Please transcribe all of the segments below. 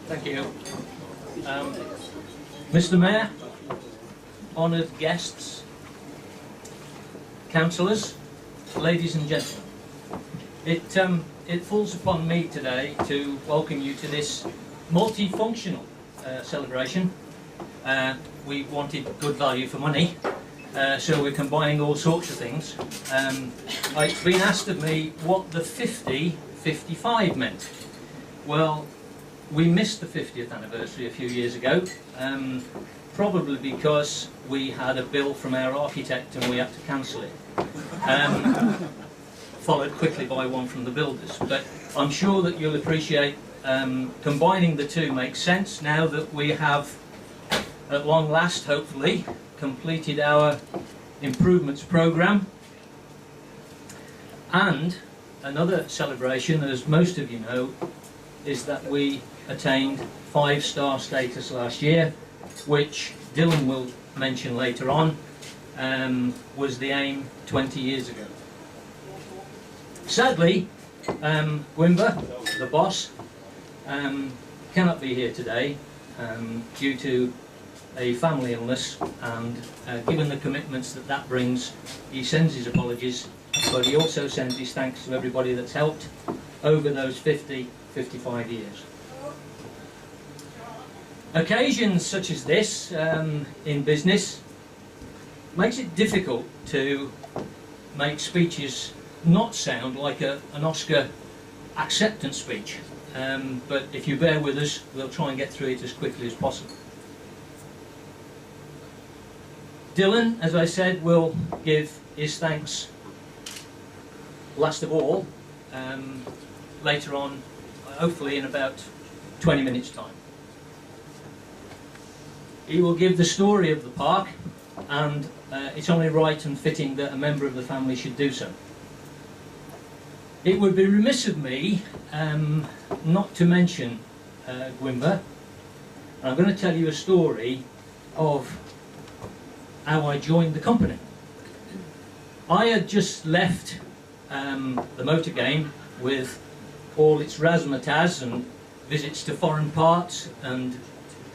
Thank you. Mr. Mayor, honoured guests, councillors, ladies and gentlemen, it falls upon me today to welcome you to this multifunctional celebration. We wanted good value for money, so we're combining all sorts of things. It's been asked of me what the 50-55 meant. Well, we missed the 50th anniversary a few years ago, probably because we had a bill from our architect and we had to cancel it. Followed quickly by one from the builders. But I'm sure that you'll appreciate combining the two makes sense now that we have, at long last, hopefully, completed our improvements programme. And another celebration, as most of you know, is that we attained 5-star status last year, which Dylan will mention later on, was the aim 20 years ago. Sadly, Gwynfor, the boss, cannot be here today due to a family illness, and given the commitments that that brings, he sends his apologies, but he also sends his thanks to everybody that's helped over those 55 years. Occasions such as this in business makes it difficult to make speeches not sound like an Oscar acceptance speech, but if you bear with us, we'll try and get through it as quickly as possible. Dylan, as I said, will give his thanks last of all, later on, hopefully in about 20 minutes' time. He will give the story of the park, and it's only right and fitting that a member of the family should do so. It would be remiss of me not to mention Gwynfor. I'm going to tell you a story of how I joined the company. I had just left the motor game with all its razzmatazz and visits to foreign parts and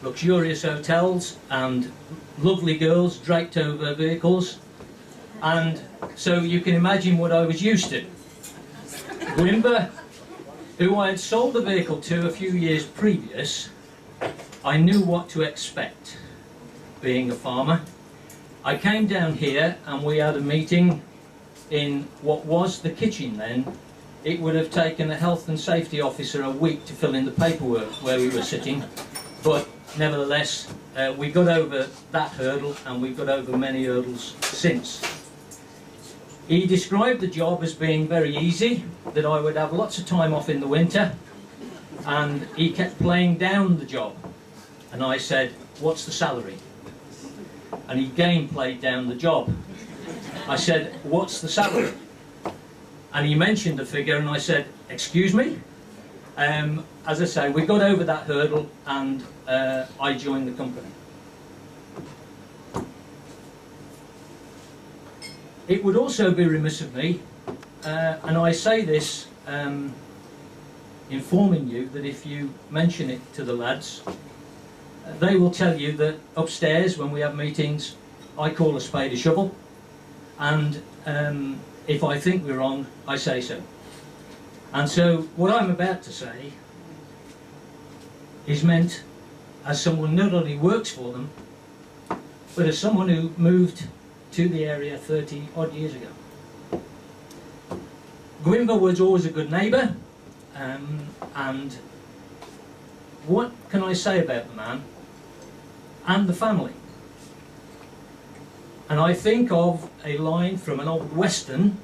luxurious hotels and lovely girls draped over vehicles, and so you can imagine what I was used to. Gwynfor, who I had sold the vehicle to a few years previous, I knew what to expect being a farmer. I came down here and we had a meeting in what was the kitchen then. It would have taken a health and safety officer a week to fill in the paperwork where we were sitting, but nevertheless we got over that hurdle, and we've got over many hurdles since. He described the job as being very easy, that I would have lots of time off in the winter, and he kept playing down the job. And I said, "What's the salary?" And he again played down the job. I said, "What's the salary?" And he mentioned the figure, and I said, "Excuse me?" As I say, we got over that hurdle, and I joined the company. It would also be remiss of me, and I say this informing you that if you mention it to the lads, they will tell you that upstairs when we have meetings, I call a spade a shovel, and if I think we're wrong, I say so. And so what I'm about to say is meant as someone not only works for them, but as someone who moved to the area 30 odd years ago. Gwynfor was always a good neighbour, and what can I say about the man and the family? And I think of a line from an old western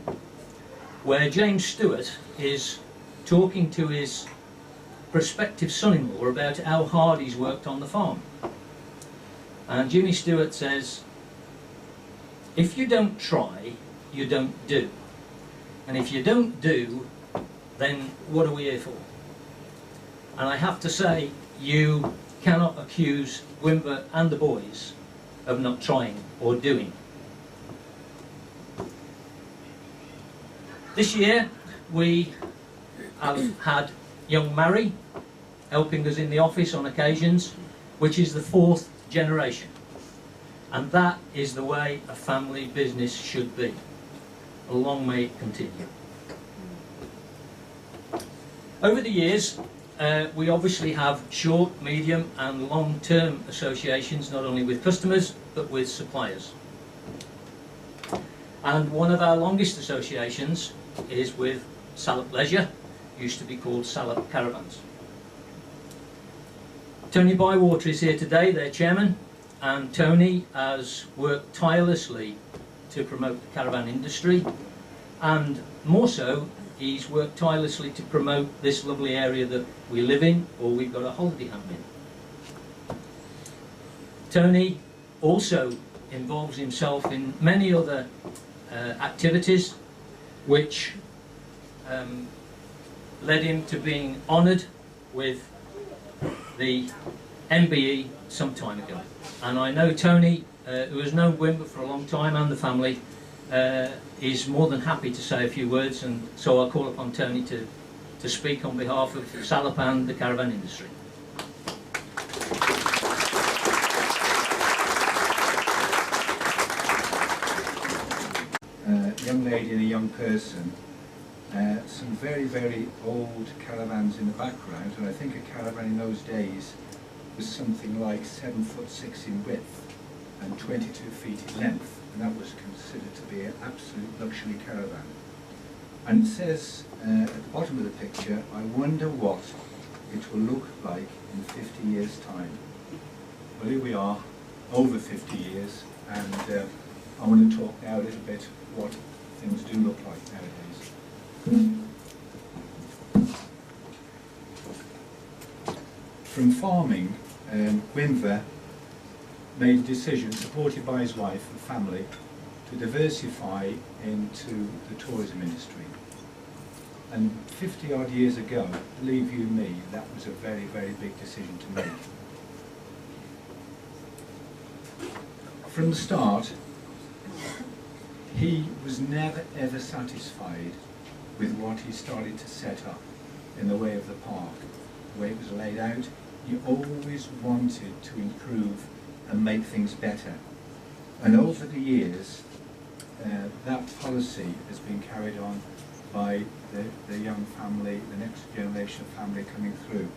where James Stewart is talking to his prospective son-in-law about how hard he's worked on the farm. And Jimmy Stewart says, "If you don't try, you don't do. And if you don't do, then what are we here for?" And I have to say, you cannot accuse Gwynfor and the boys of not trying or doing. This year we have had young Mary, helping us in the office on occasions, which is the 4th generation. And that is the way a family business should be. Long may it continue. Over the years, we obviously have short, medium and long-term associations, not only with customers, but with suppliers. And one of our longest associations is with Salop Leisure, used to be called Salop Caravans. Tony Bywater is here today, their chairman, and Tony has worked tirelessly to promote the caravan industry, and more so, he's worked tirelessly to promote this lovely area that we live in, or we've got a holiday home in. Tony also involves himself in many other activities which led him to being honoured with the MBE some time ago. And I know Tony, who has known Wimber for a long time, and the family, is more than happy to say a few words, and so I'll call upon Tony to speak on behalf of Salop and the caravan industry. Young lady and a young person, some very, very old caravans in the background, and I think a caravan in those days was something like 7'6" in width and 22 feet in length, and that was considered to be an absolute luxury caravan. And it says at the bottom of the picture, I wonder what it will look like in 50 years' time. Well, here we are, over 50 years, and I want to talk now a little bit what things do look like nowadays. From farming, Wimber made a decision, supported by his wife and family, to diversify into the tourism industry. And 50 odd years ago, believe you me, that was a very, very big decision to make. From the start, he was never ever satisfied with what he started to set up in the way of the park, the way it was laid out. He always wanted to improve and make things better. And over the years, that policy has been carried on by the young family, the next generation of family coming through.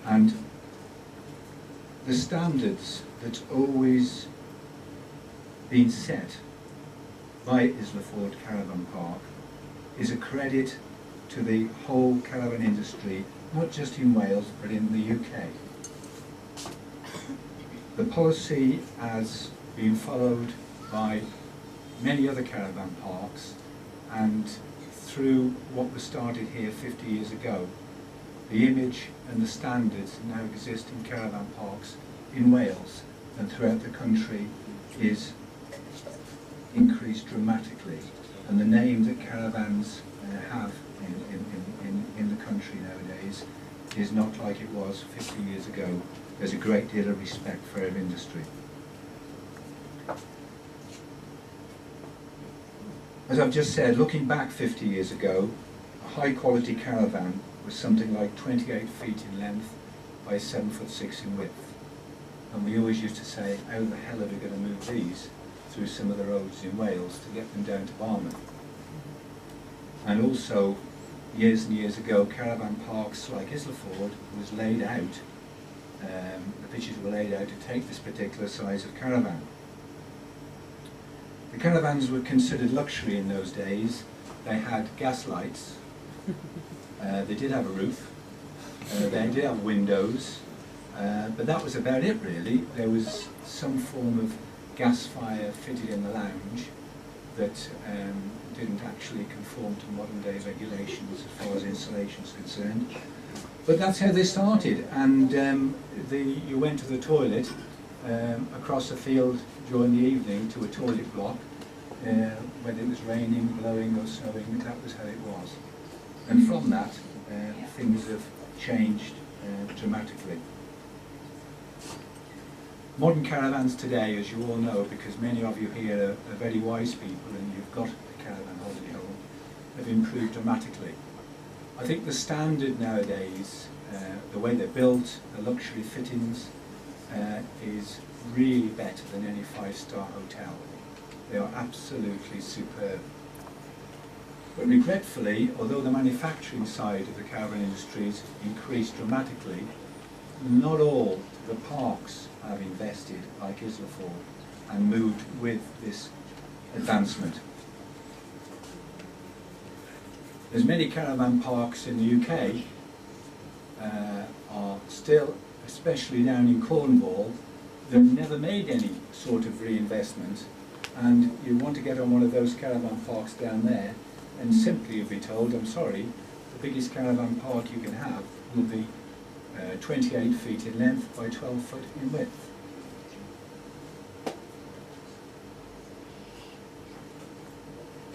And the standards that's always been set by Islawrffordd Caravan Park is a credit to the whole caravan industry, not just in Wales but in the UK. The policy has been followed by many other caravan parks, and through what was started here 50 years ago, the image and the standards that now exist in caravan parks in Wales and throughout the country is increased dramatically, and the name that caravans have in the country nowadays is not like it was 50 years ago. There's a great deal of respect for our industry. As I've just said, looking back 50 years ago, a high quality caravan was something like 28 feet in length by 7'6" in width. And we always used to say, how the hell are we going to move these through some of the roads in Wales to get them down to Barmouth? And also, years and years ago, caravan parks like Islawrffordd was laid out, the pitches were laid out to take this particular size of caravan. The caravans were considered luxury in those days. They had gas lights, they did have a roof, they did have windows, but that was about it really. There was some form of gas fire fitted in the lounge that didn't actually conform to modern day regulations as far as insulation is concerned. But that's how they started, and you went to the toilet across the field during the evening to a toilet block, whether it was raining, blowing or snowing, that was how it was. And from that, things have changed dramatically. Modern caravans today, as you all know, because many of you here are very wise people and you've got a caravan holiday home, have improved dramatically. I think the standard nowadays The way they're built, the luxury fittings, is really better than any five-star hotel. They are absolutely superb. But regretfully, although the manufacturing side of the caravan industries increased dramatically, not all the parks have invested like Islawrffordd and moved with this advancement. There's many caravan parks in the UK are still, especially down in Cornwall, they've never made any sort of reinvestment, and you want to get on one of those caravan parks down there, and simply you'll be told, I'm sorry, the biggest caravan park you can have will be 28 feet in length by 12 foot in width.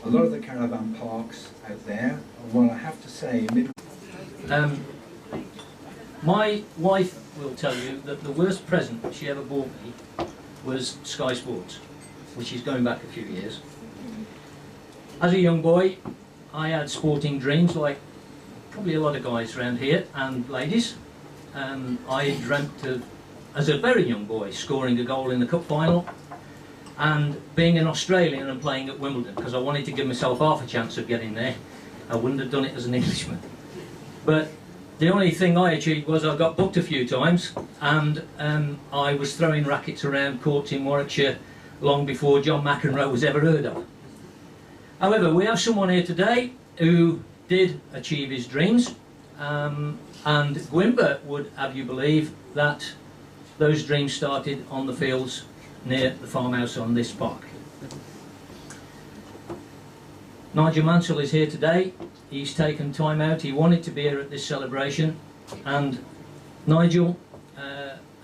A lot of the caravan parks out there, well, I have to say, my wife will tell you that the worst present she ever bought me was Sky Sports, which is going back a few years. As a young boy, I had sporting dreams like probably a lot of guys around here and ladies. I dreamt of, as a very young boy, scoring a goal in the cup final and being an Australian and playing at Wimbledon, because I wanted to give myself half a chance of getting there. I wouldn't have done it as an Englishman. But the only thing I achieved was I got booked a few times, and I was throwing rackets around courts in Warwickshire long before John McEnroe was ever heard of. However, we have someone here today who did achieve his dreams, and Gwimber would have you believe that those dreams started on the fields near the farmhouse on this park. Nigel Mansell is here today. He's taken time out. He wanted to be here at this celebration, and Nigel,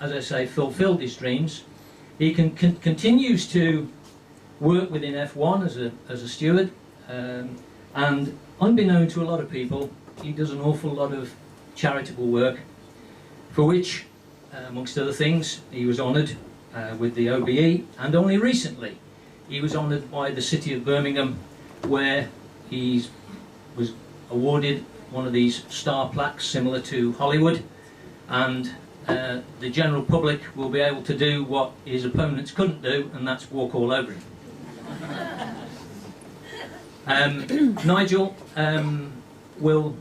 as I say, fulfilled his dreams. He continues to work within F1 as a steward, and unbeknown to a lot of people, he does an awful lot of charitable work, for which, amongst other things, he was honoured with the OBE, and only recently he was honoured by the City of Birmingham, where he was awarded one of these star plaques similar to Hollywood, and the general public will be able to do what his opponents couldn't do, and that's walk all over him. Nigel will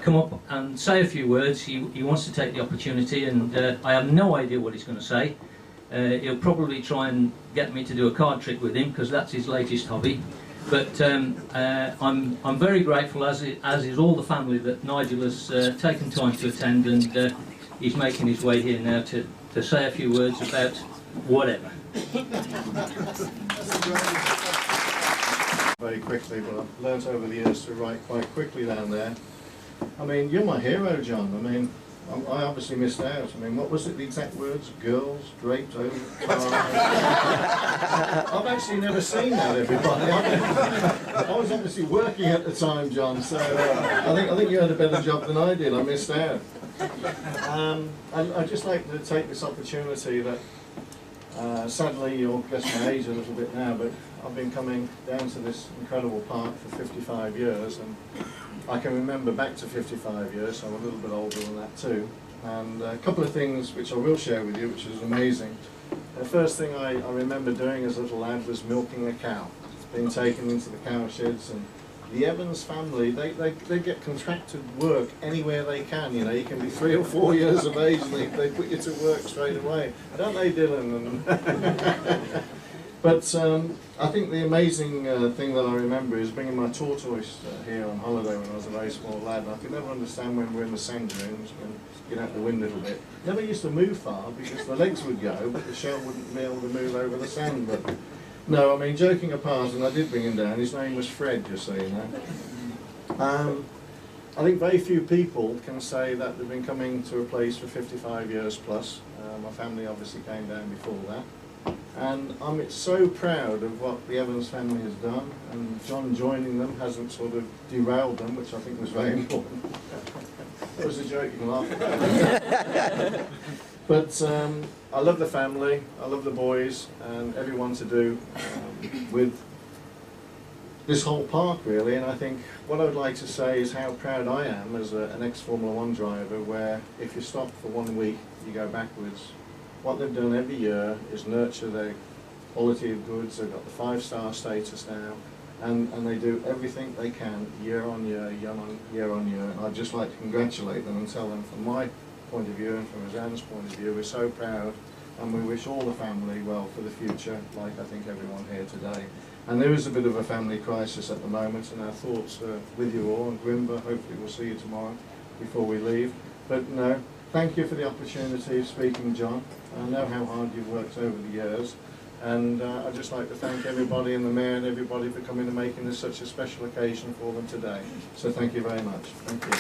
come up and say a few words. He wants to take the opportunity, and I have no idea what he's going to say. He'll probably try and get me to do a card trick with him, because that's his latest hobby. But I'm very grateful, as is all the family, that Nigel has taken time to attend, and he's making his way here now to say a few words about whatever. Very quickly, but I've learnt over the years to write quite quickly down there. I mean, you're my hero, John. I mean, I obviously missed out. I mean, what was it, the exact words? Girls draped over cars. I've actually never seen that, everybody. I was obviously working at the time, John, so I think you had a better job than I did. I missed out. And I'd just like to take this opportunity that, sadly, you'll guess my age a little bit now, but I've been coming down to this incredible park for 55 years, and I can remember back to 55 years, so I'm a little bit older than that too. And a couple of things which I will share with you, which is amazing. The first thing I remember doing as a little lad was milking a cow. It's been taken into the cow sheds, and the Evans family, they get contracted work anywhere they can. You know, you can be 3 or 4 years of age and they put you to work straight away. Don't they, Dylan? But I think the amazing thing that I remember is bringing my tortoise here on holiday when I was a very small lad. And I could never understand when we're in the sand dunes, when you get out the wind a little bit. Never used to move far because the legs would go, but the shell wouldn't be able to move over the sand. But no, I mean, joking apart, and I did bring him down. His name was Fred, just so you know. I think very few people can say that they've been coming to a place for 55 years plus. My family obviously came down before that. And I'm so proud of what the Evans family has done, and John joining them hasn't sort of derailed them, which I think was very important. That was a joke, you can laugh at that. But I love the family, I love the boys, and everyone to do with this whole park really, and I think what I would like to say is how proud I am as an ex-Formula One driver, where if you stop for 1 week, you go backwards. What they've done every year is nurture their quality of goods. They've got the 5-star status now, and they do everything they can year on year, year on year. And I'd just like to congratulate them and tell them from my point of view and from Roseanne's point of view, we're so proud, and we wish all the family well for the future, like I think everyone here today. And there is a bit of a family crisis at the moment, and our thoughts are with you all. And Gwynfor, hopefully we'll see you tomorrow before we leave. But no, thank you for the opportunity of speaking, John. I know how hard you've worked over the years, and I'd just like to thank everybody and the Mayor and everybody for coming and making this such a special occasion for them today. So thank you very much. Thank you.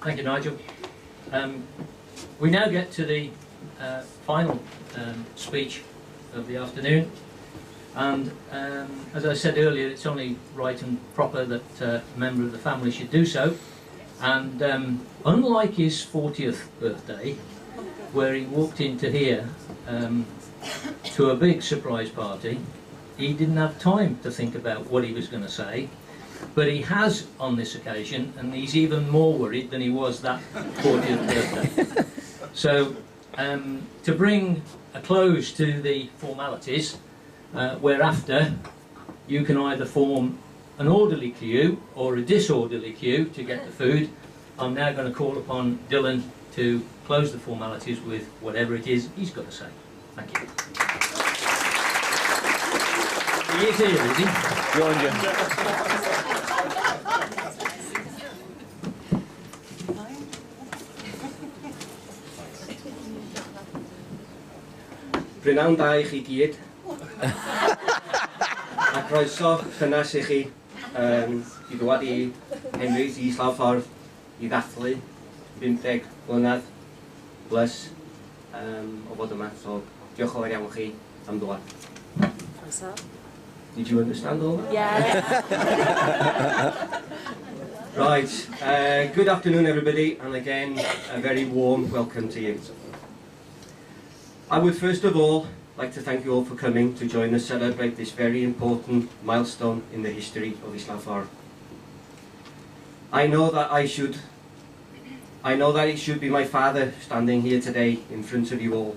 Thank you, Nigel. We now get to the final speech of the afternoon, and as I said earlier, it's only right and proper that a member of the family should do so. And unlike his 40th birthday, where he walked into here to a big surprise party, he didn't have time to think about what he was going to say. But he has on this occasion, and he's even more worried than he was that 40th birthday. So, to bring a close to the formalities, whereafter you can either form an orderly queue or a disorderly queue to get the food, I'm now going to call upon Dylan to close the formalities with whatever it is he's got to say. Thank you. He is here, is he? Go on, Jim. Prynawn da I chi gyd. A croeso cynnes I chi i ddod I Henry's Islawrffordd I ddathlu 50 mlynedd plus o fod yma. So diolch yn fawr iawn chi am ddod. Did you understand all that? Yeah. Right, good afternoon everybody, and again a very warm welcome to you. I would first of all like to thank you all for coming to join us celebrate this very important milestone in the history of Islawrffordd. I know that it should be my father standing here today in front of you all,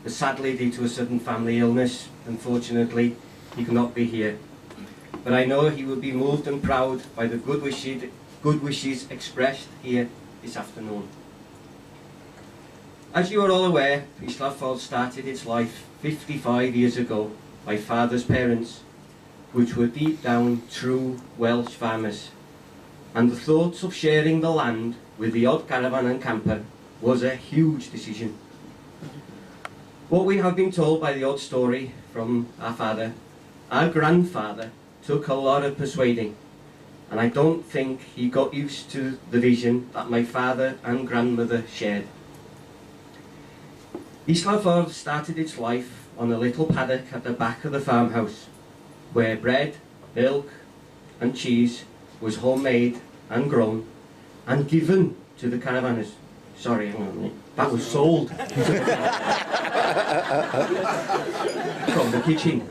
but sadly due to a sudden family illness, unfortunately, he cannot be here. But I know he will be moved and proud by the good wishes expressed here this afternoon. As you are all aware, Islawrffordd started its life 55 years ago by father's parents, which were deep down true Welsh farmers. And the thoughts of sharing the land with the odd caravan and camper was a huge decision. What we have been told by the odd story from our father, our grandfather took a lot of persuading, and I don't think he got used to the vision that my father and grandmother shared. Islawrffordd started its life on a little paddock at the back of the farmhouse, where bread, milk and cheese was homemade and grown and given to the caravanners. Sorry, hang on a minute. That was sold from the kitchen.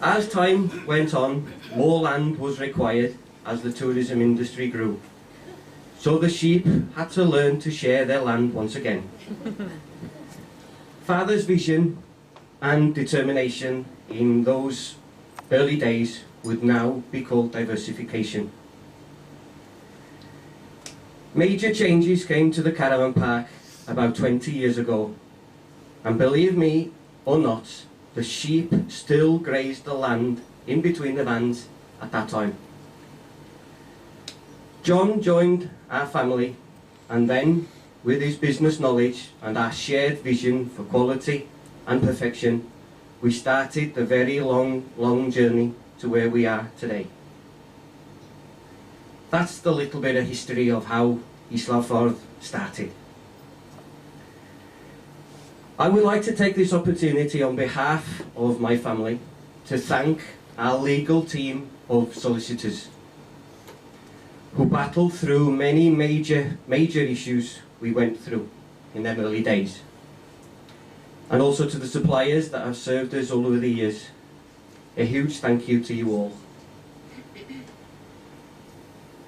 As time went on, more land was required as the tourism industry grew. So the sheep had to learn to share their land once again. Father's vision and determination in those early days would now be called diversification. Major changes came to the caravan park about 20 years ago, and believe me or not, the sheep still grazed the land in between the vans at that time. John joined our family, and then, with his business knowledge and our shared vision for quality and perfection, we started the very long journey to where we are today. That's the little bit of history of how Islawrffordd started. I would like to take this opportunity on behalf of my family to thank our legal team of solicitors who battled through many major issues we went through in them early days. And also to the suppliers that have served us all over the years, a huge thank you to you all.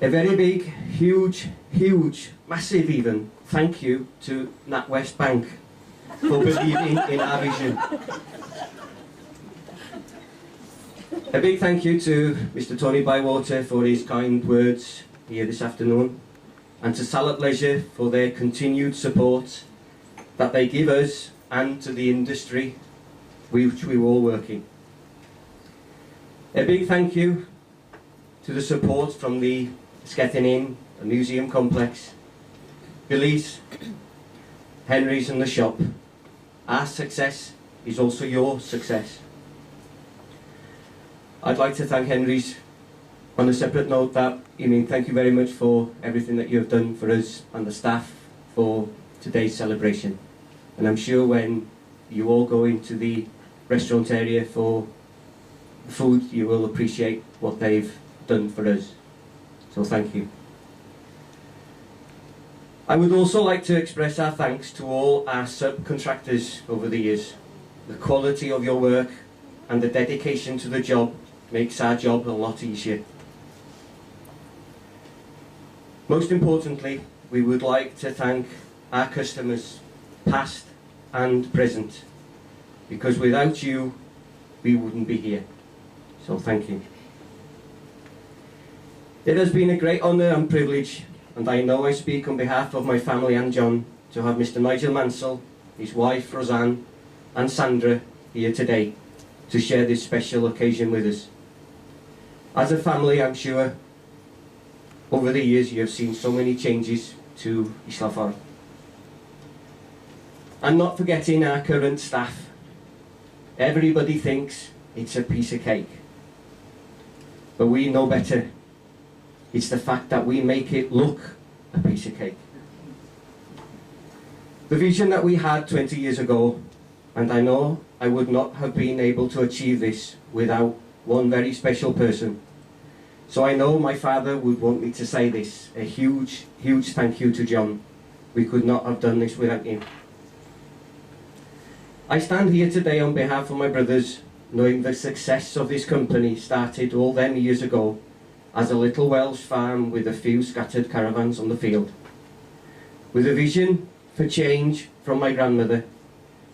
A very big, huge, massive even, thank you to NatWest Bank for believing in our vision. A big thank you to Mr. Tony Bywater for his kind words here this afternoon, and to Salop Leisure for their continued support that they give us and to the industry which we were all working. A big thank you to the support from the Skettin Inn, the museum complex, Billy's, Henry's and the shop. Our success is also your success. I'd like to thank Henry's on a separate note that, thank you very much for everything that you have done for us and the staff for today's celebration. And I'm sure when you all go into the restaurant area for food, you will appreciate what they've done for us. So thank you. I would also like to express our thanks to all our subcontractors over the years. The quality of your work and the dedication to the job makes our job a lot easier. Most importantly, we would like to thank our customers, past and present, because without you, we wouldn't be here. So thank you. It has been a great honour and privilege, and I know I speak on behalf of my family and John, to have Mr. Nigel Mansell, his wife Roseanne and Sandra here today to share this special occasion with us. As a family, I'm sure over the years you have seen so many changes to Islawrffordd. And not forgetting our current staff. Everybody thinks it's a piece of cake, but we know better. It's the fact that we make it look a piece of cake. The vision that we had 20 years ago, and I know I would not have been able to achieve this without one very special person. So I know my father would want me to say this, a huge thank you to John. We could not have done this without him. I stand here today on behalf of my brothers, knowing the success of this company started all them years ago as a little Welsh farm with a few scattered caravans on the field. With a vision for change from my grandmother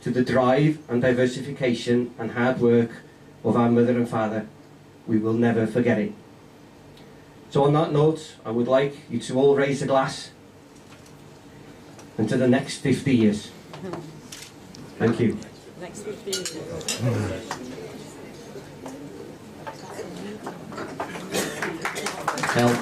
to the drive and diversification and hard work of our mother and father, we will never forget it. So on that note, I would like you to all raise a glass and to the next 50 years. Thank you. Next 50 years. Help.